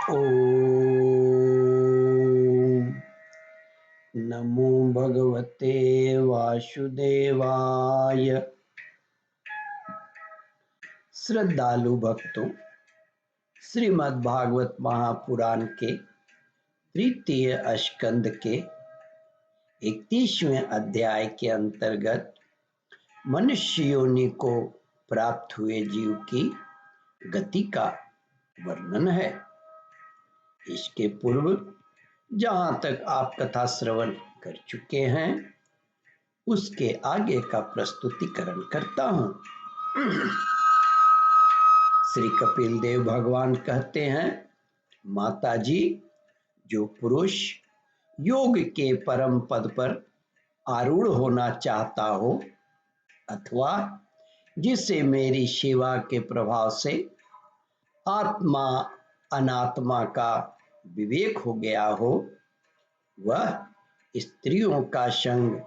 ओम नमो भगवते वासुदेवाय। श्रद्धालु भक्तों, श्रीमद् भागवत महापुराण के तृतीय स्कंद के 31वें अध्याय के अंतर्गत मनुष्य योनि को प्राप्त हुए जीव की गति का वर्णन है। इसके पूर्व जहां तक आप कथा श्रवण कर चुके हैं उसके आगे का प्रस्तुतिकरण करता हूं। श्री कपिल देव भगवान कहते हैं, माता जी, जो पुरुष योग के परम पद पर आरूढ़ होना चाहता हो अथवा जिसे मेरी सेवा के प्रभाव से आत्मा अनात्मा का विवेक हो गया हो, वह स्त्रियों का संग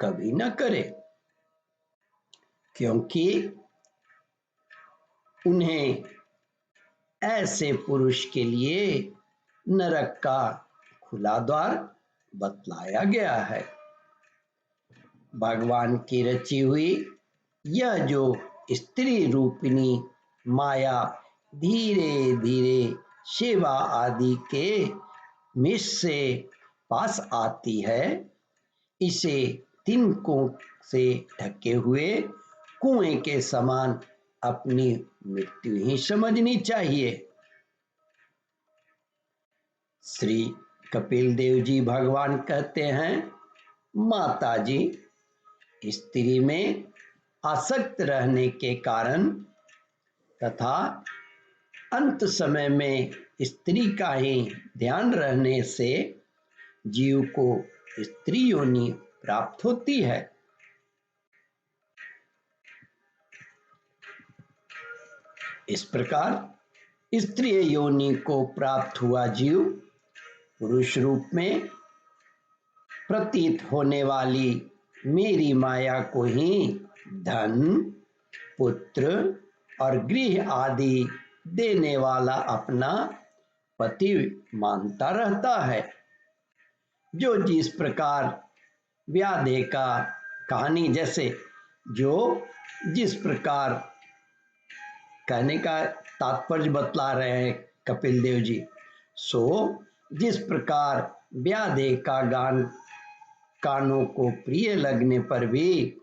कभी न करे, क्योंकि उन्हें ऐसे पुरुष के लिए नरक का खुला द्वार बतलाया गया है। भगवान की रची हुई यह जो स्त्री रूपिणी माया धीरे धीरे सेवा आदि के मिश से पास आती है, इसे तिनकों से ढके हुए कुएं के समान अपनी मृत्यु ही समझनी चाहिए। श्री कपिल देव जी भगवान कहते हैं, माता जी, स्त्री में आसक्त रहने के कारण तथा अंत समय में स्त्री का ही ध्यान रहने से जीव को स्त्री योनि प्राप्त होती है। इस प्रकार स्त्री योनि को प्राप्त हुआ जीव पुरुष रूप में प्रतीत होने वाली मेरी माया को ही धन, पुत्र और गृह आदि देने वाला अपना पति मानता रहता है। जो जिस प्रकार व्याधे का कहानी जैसे जो जिस प्रकार कहने का तात्पर्य बतला रहे हैं कपिल देव जी, सो जिस प्रकार व्याधे का गान कानों को प्रिय लगने पर भी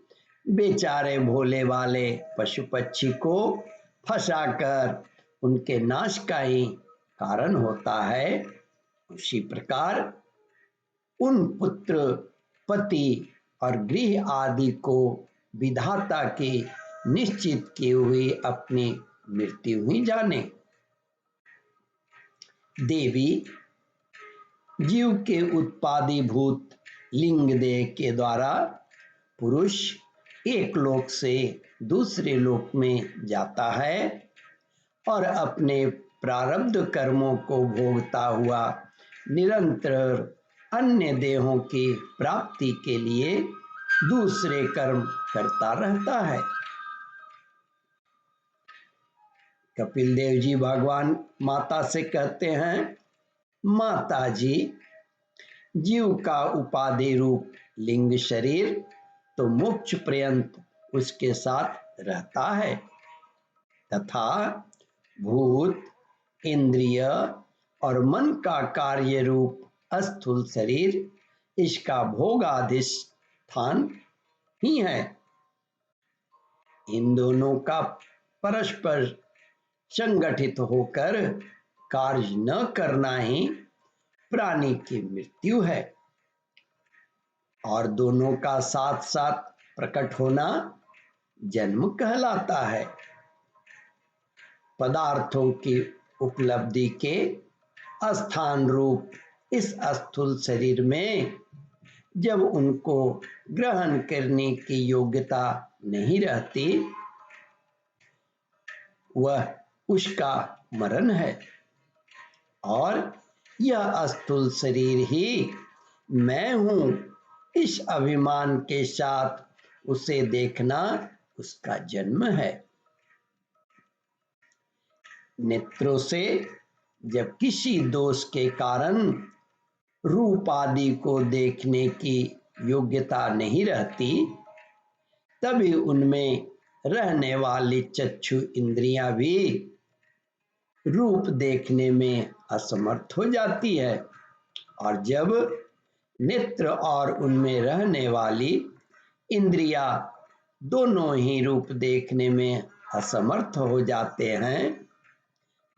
बेचारे भोले वाले पशु पक्षी को फंसाकर उनके नाश का ही कारण होता है, उसी प्रकार उन पुत्र, पति और गृह आदि को विधाता के निश्चित किए हुए अपनी मृत्यु ही जाने। देवी, जीव के उत्पादीभूत लिंग देह के द्वारा पुरुष एक लोक से दूसरे लोक में जाता है और अपने प्रारब्ध कर्मों को भोगता हुआ निरंतर अन्य देहों की प्राप्ति के लिए दूसरे कर्म करता रहता है। कपिल देव जी भगवान माता से कहते हैं, माता जी, जीव का उपाधि रूप लिंग शरीर तो मोक्ष पर्यंत उसके साथ रहता है तथा भूत, इंद्रिय और मन का कार्य रूप स्थूल शरीर इसका भोगाधिष्ठान ही है। इन दोनों का परस्पर संगठित होकर कार्य न करना ही प्राणी की मृत्यु है और दोनों का साथ साथ प्रकट होना जन्म कहलाता है। पदार्थों की उपलब्धि के स्थान रूप इस स्थूल शरीर में जब उनको ग्रहण करने की योग्यता नहीं रहती, वह उसका मरण है और यह स्थूल शरीर ही मैं हूं, इस अभिमान के साथ उसे देखना उसका जन्म है। नेत्रों से जब किसी दोष के कारण रूप आदि को देखने की योग्यता नहीं रहती, तभी उनमें रहने वाली चक्षु इंद्रियां भी रूप देखने में असमर्थ हो जाती है। और जब नेत्र और उनमें रहने वाली इंद्रियां दोनों ही रूप देखने में असमर्थ हो जाते हैं,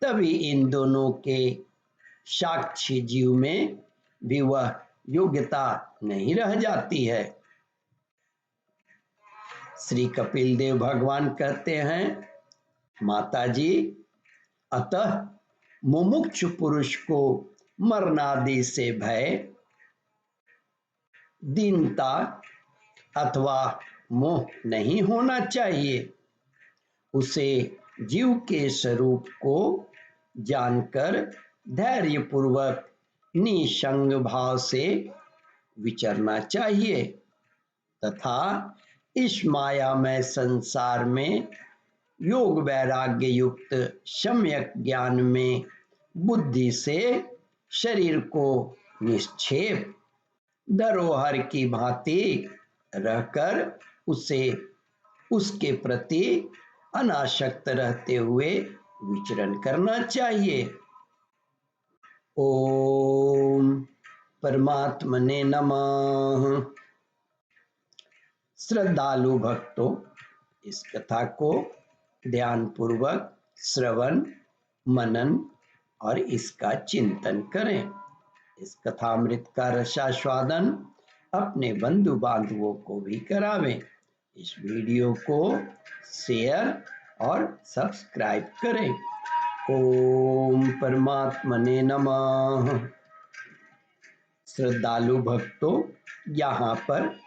तभी इन दोनों के साक्षी जीव में भी वह योग्यता नहीं रह जाती है। श्री कपिल देव भगवान कहते हैं, माताजी, अतः मुमुक्षु पुरुष को मरणादि से भय, दीनता अथवा मोह नहीं होना चाहिए। उसे जीव के स्वरूप को जानकर धैर्यपूर्वक निसंग भाव से विचरना चाहिए तथा इस मायामय संसार में योग वैराग्य युक्त सम्यक ज्ञान में बुद्धि से शरीर को निक्षेप धरोहर की भांति रहकर उसे उसके प्रति अनासक्त रहते हुए विचरण करना चाहिए। ओम परमात्मने नमः। श्रद्धालु भक्तों, इस कथा को ध्यानपूर्वक श्रवण, मनन और इसका चिंतन करें। इस कथामृत का रसास्वादन अपने बंधु बांधवों को भी करावें। इस वीडियो को शेयर और सब्सक्राइब करें। ओम परमात्मने नमः। श्रद्धालु भक्तों, यहाँ पर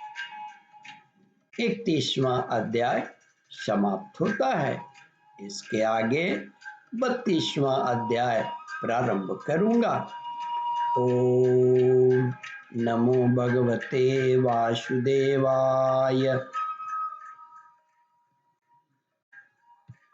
31वां अध्याय समाप्त होता है। इसके आगे 32वां अध्याय प्रारंभ करूंगा। ओम नमो भगवते वासुदेवाय।